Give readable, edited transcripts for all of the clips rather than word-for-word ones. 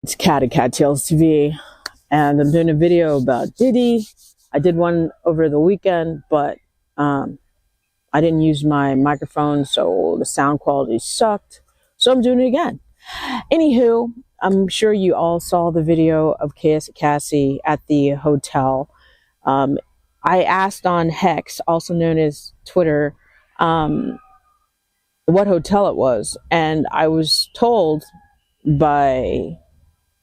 It's Kat at Kattalestv, and I'm doing a video about Diddy. I did one over the weekend, but I didn't use my microphone, so the sound quality sucked. So I'm doing it again. Anywho, I'm sure you all saw the video of Cassie at the hotel. I asked on Hex, also known as Twitter, what hotel it was, and I was told by,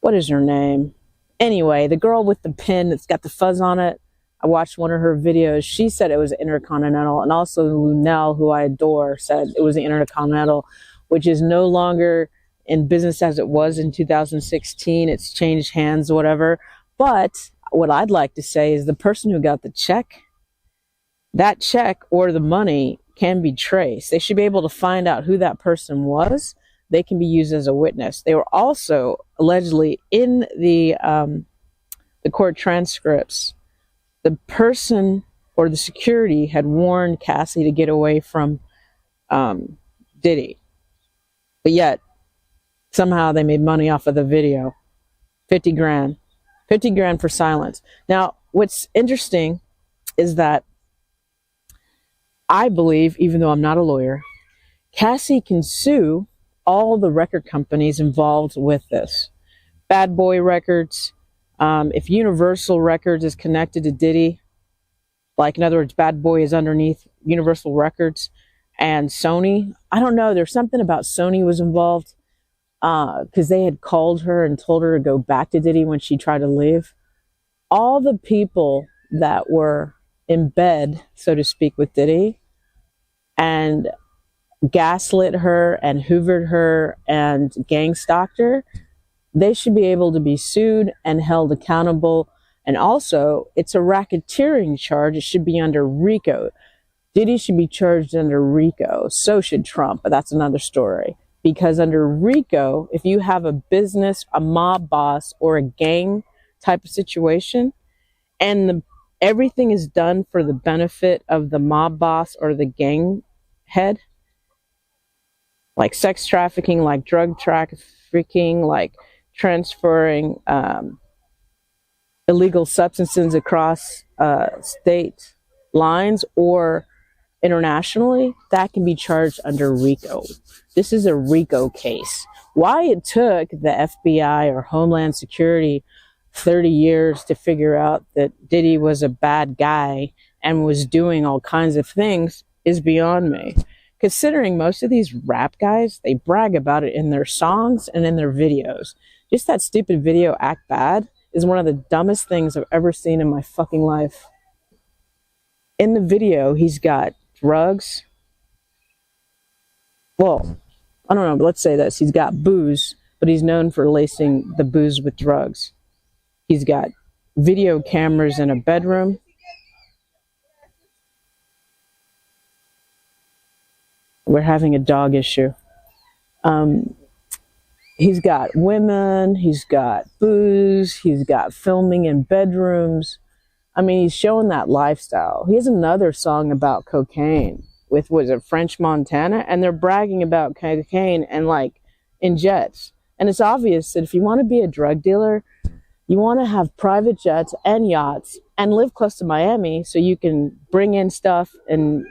what is her name? Anyway, the girl with the pin that's got the fuzz on it. I watched one of her videos. She said it was Intercontinental, and also Lunel, who I adore, said it was the Intercontinental, which is no longer in business as it was in 2016. It's changed hands, whatever. But what I'd like to say is the person who got the check, that check or the money can be traced. They should be able to find out who that person was. They can be used as a witness. They were also allegedly in the court transcripts. The person or the security had warned Cassie to get away from Diddy, but yet somehow they made money off of the video. 50 grand for silence. Now, what's interesting is that I believe, even though I'm not a lawyer, Cassie can sue all the record companies involved with this. Bad Boy Records, if Universal Records is connected to Diddy, like in other words, Bad Boy is underneath Universal Records, and Sony, I don't know, there's something about Sony was involved, because they had called her and told her to go back to Diddy when she tried to leave. All the people that were in bed, so to speak, with Diddy, and gaslit her and hoovered her and gang stalked her, they should be able to be sued and held accountable. And also, it's a racketeering charge. It should be under Rico. Diddy should be charged under Rico. So should Trump, but that's another story. Because under Rico, if you have a business, a mob boss, or a gang type of situation, and everything is done for the benefit of the mob boss or the gang head, like sex trafficking, like drug trafficking, like transferring illegal substances across state lines or internationally, that can be charged under Rico. This is a Rico case. Why it took the FBI or Homeland Security 30 years to figure out that Diddy was a bad guy and was doing all kinds of things is beyond me. Considering most of these rap guys, they brag about it in their songs and in their videos. Just that stupid video, Act Bad, is one of the dumbest things I've ever seen in my fucking life. In the video, he's got drugs. Well, I don't know, but let's say this. He's got booze, but he's known for lacing the booze with drugs. He's got video cameras in a bedroom. We're having a dog issue. He's got women, he's got booze, he's got filming in bedrooms. I mean, he's showing that lifestyle. He has another song about cocaine with, was it French Montana? And they're bragging about cocaine and like in jets. And it's obvious that if you want to be a drug dealer, you want to have private jets and yachts and live close to Miami so you can bring in stuff and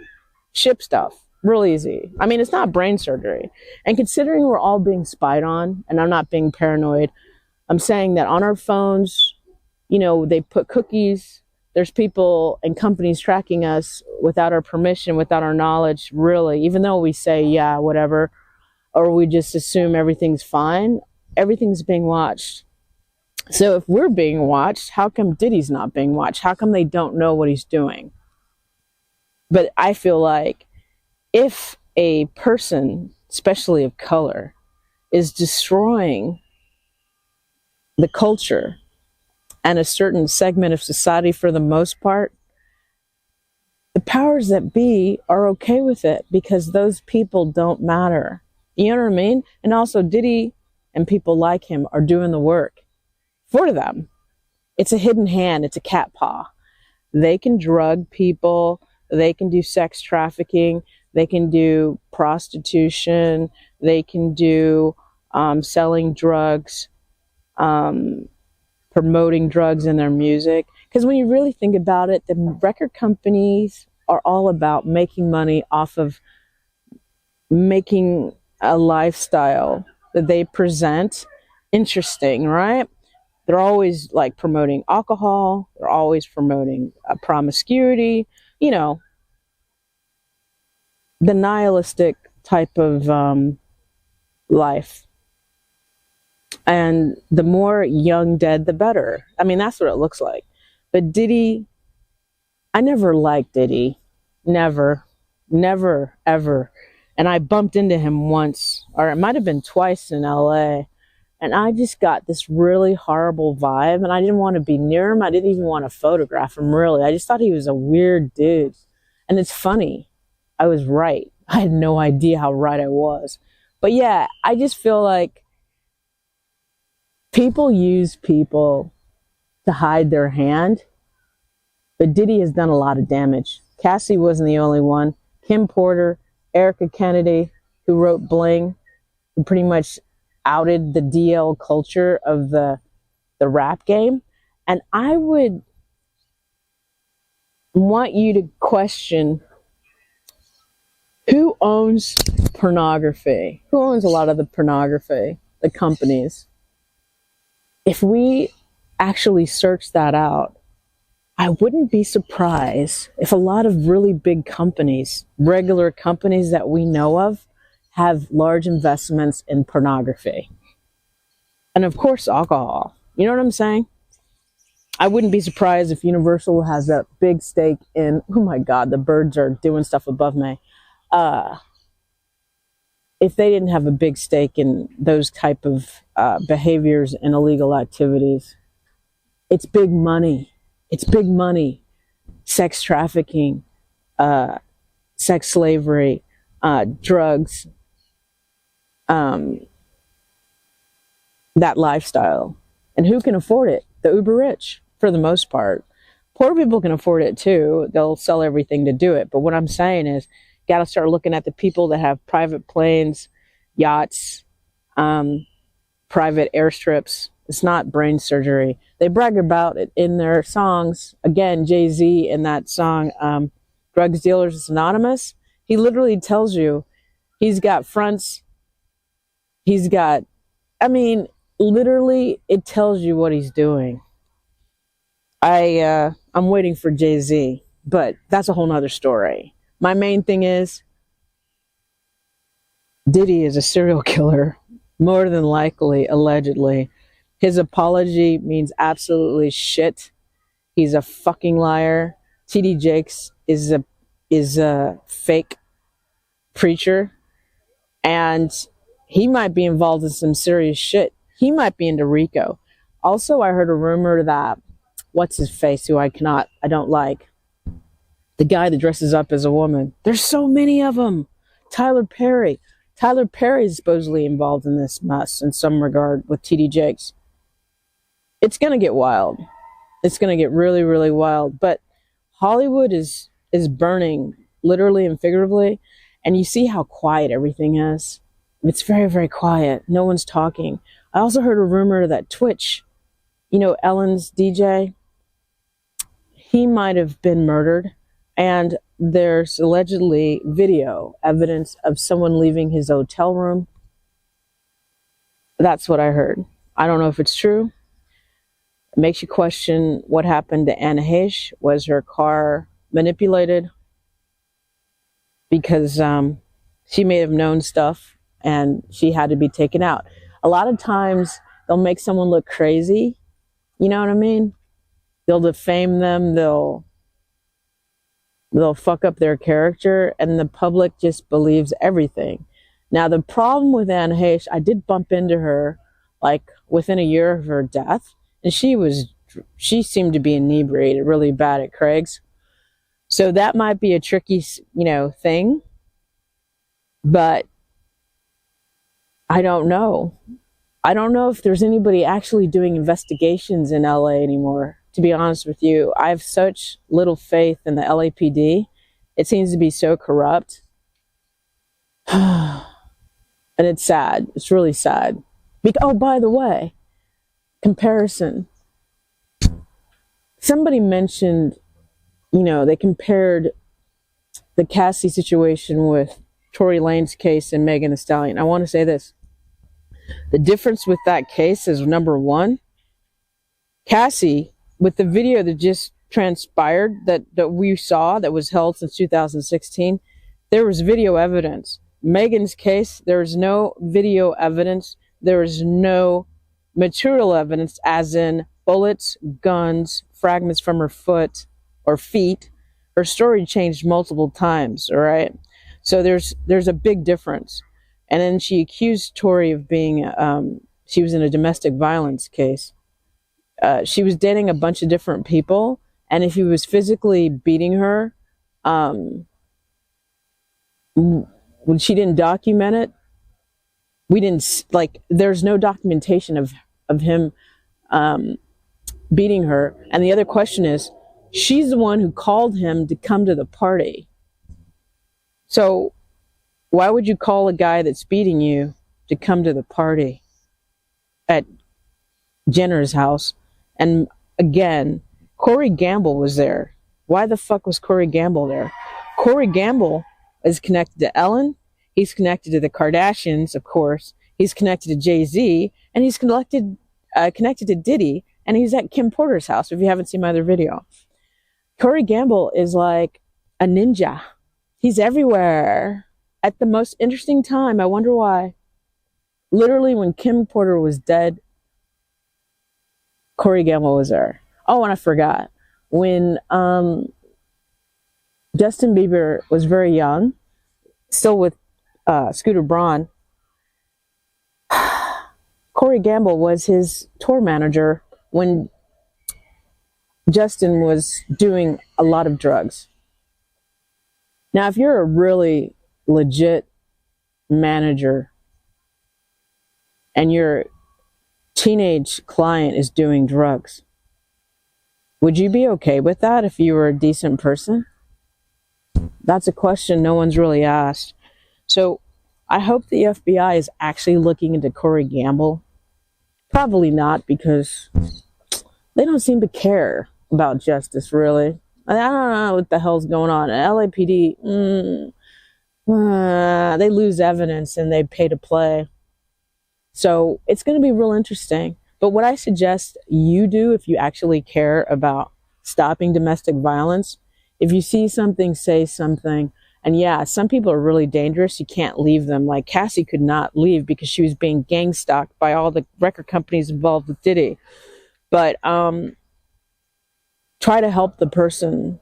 ship stuff. Real easy. I mean, it's not brain surgery. And considering we're all being spied on, and I'm not being paranoid, I'm saying that on our phones, you know, they put cookies. There's people and companies tracking us without our permission, without our knowledge, really. Even though we say, yeah, whatever, or we just assume everything's fine, everything's being watched. So if we're being watched, how come Diddy's not being watched? How come they don't know what he's doing? But I feel like if a person, especially of color, is destroying the culture and a certain segment of society for the most part, the powers that be are okay with it because those people don't matter. You know what I mean? And also Diddy and people like him are doing the work for them. It's a hidden hand. It's a cat paw. They can drug people. They can do sex trafficking. They can do prostitution. They can do selling drugs. promoting drugs in their music. Because when you really think about it, the record companies are all about making money off of making a lifestyle that they present interesting, right? They're always like promoting alcohol, they're always promoting promiscuity, you know, the nihilistic type of life. And the more young dead, the better. I mean, that's what it looks like. But Diddy, I never liked Diddy. Never, never, ever. And I bumped into him once, or it might have been twice in LA. And I just got this really horrible vibe. And I didn't want to be near him. I didn't even want to photograph him, really. I just thought he was a weird dude. And it's funny. I was right. I had no idea how right I was. But yeah, I just feel like people use people to hide their hand. But Diddy has done a lot of damage. Cassie wasn't the only one. Kim Porter, Erica Kennedy, who wrote Bling, who pretty much outed the DL culture of the rap game. And I would want you to question who owns pornography? Who owns a lot of the pornography? The companies. If we actually search that out, I wouldn't be surprised if a lot of really big companies, regular companies that we know of, have large investments in pornography. And of course, alcohol. You know what I'm saying? I wouldn't be surprised if Universal has a big stake in, oh my God, the birds are doing stuff above me. If they didn't have a big stake in those type of behaviors and illegal activities. It's big money. It's big money. Sex trafficking, sex slavery, drugs, that lifestyle. And who can afford it? The uber rich, for the most part. Poor people can afford it too. They'll sell everything to do it. But what I'm saying is, got to start looking at the people that have private planes, yachts, private airstrips. It's not brain surgery. They brag about it in their songs. Again, Jay-Z in that song, Drugs Dealers Anonymous, he literally tells you he's got fronts. He's got, I mean, literally it tells you what he's doing. I'm waiting for Jay-Z, but that's a whole nother story. My main thing is Diddy is a serial killer, more than likely, allegedly. His apology means absolutely shit. He's a fucking liar. TD Jakes is a fake preacher, and he might be involved in some serious shit. He might be into Rico. Also, I heard a rumor that what's his face, who I don't like, the guy that dresses up as a woman. There's so many of them. Tyler Perry. Tyler Perry is supposedly involved in this mess in some regard with TD Jakes. It's going to get wild. It's going to get really, really wild. But Hollywood is burning, literally and figuratively. And you see how quiet everything is. It's very, very quiet. No one's talking. I also heard a rumor that Twitch, Ellen's DJ, he might have been murdered. And there's allegedly video evidence of someone leaving his hotel room. That's what I heard. I don't know if it's true. It makes you question what happened to Anna Heche. Was her car manipulated? Because she may have known stuff and she had to be taken out. A lot of times they'll make someone look crazy. You know what I mean? They'll defame them. They'll fuck up their character, and the public just believes everything. Now, the problem with Anna Heche, I did bump into her like within a year of her death, and she seemed to be inebriated really bad at Craig's. So that might be a tricky, thing. But I don't know. I don't know if there's anybody actually doing investigations in LA anymore. To be honest with you, I have such little faith in the LAPD. It seems to be so corrupt. And it's sad. It's really sad. Oh, by the way, comparison. Somebody mentioned, they compared the Cassie situation with Tory Lanez case and Megan Thee Stallion. I want to say this. The difference with that case is, number one, Cassie, with the video that just transpired that we saw that was held since 2016, there was video evidence. Megan's case, there is no video evidence. There is no material evidence, as in bullets, guns, fragments from her foot or feet. Her story changed multiple times, all right? So there's a big difference. And then she accused Tory of being, she was in a domestic violence case. She was dating a bunch of different people, and if he was physically beating her, when she didn't document it, we didn't, there's no documentation of him beating her. And the other question is, she's the one who called him to come to the party. So why would you call a guy that's beating you to come to the party at Jenner's house? And again, Corey Gamble was there. Why the fuck was Corey Gamble there? Corey Gamble is connected to Ellen. He's connected to the Kardashians, of course. He's connected to Jay-Z, and he's connected to Diddy, and he's at Kim Porter's house, if you haven't seen my other video. Corey Gamble is like a ninja. He's everywhere at the most interesting time. I wonder why. Literally, when Kim Porter was dead, Corey Gamble was there. Oh, and I forgot. When Justin Bieber was very young, still with Scooter Braun, Corey Gamble was his tour manager when Justin was doing a lot of drugs. Now, if you're a really legit manager and your teenage client is doing drugs, would you be okay with that if you were a decent person? That's a question no one's really asked. So I hope the FBI is actually looking into Corey Gamble. Probably not, because they don't seem to care about justice, really. I don't know what the hell's going on. LAPD, they lose evidence and they pay to play. So it's going to be real interesting. But what I suggest you do, if you actually care about stopping domestic violence, if you see something, say something. And yeah, some people are really dangerous. You can't leave them. Like Cassie could not leave because she was being gang stalked by all the record companies involved with Diddy. But try to help the person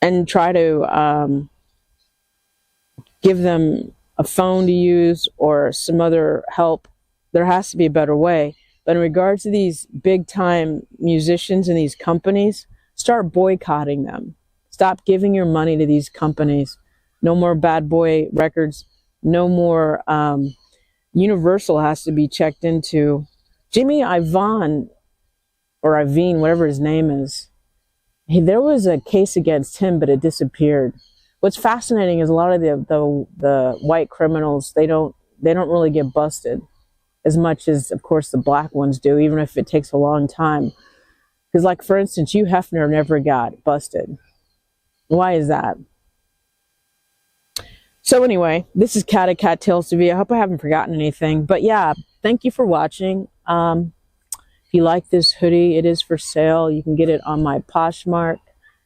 and try to give them a phone to use or some other help. There has to be a better way. But in regards to these big time musicians and these companies, start boycotting them. Stop giving your money to these companies. No more Bad Boy Records. No more. Universal has to be checked into. Jimmy Iovine, or Iovine, whatever his name is, there was a case against him, but it disappeared. What's fascinating is a lot of the white criminals, they don't really get busted as much as, of course, the black ones do, even if it takes a long time. Because, like, for instance, Hugh Hefner never got busted. Why is that? So anyway, this is Kat at Kattalestv. I hope I haven't forgotten anything. But yeah, thank you for watching. If you like this hoodie, it is for sale. You can get it on my Poshmark.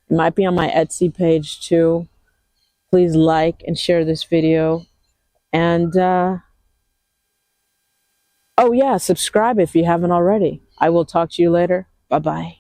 It might be on my Etsy page too. Please like and share this video. And, oh yeah, subscribe if you haven't already. I will talk to you later. Bye-bye.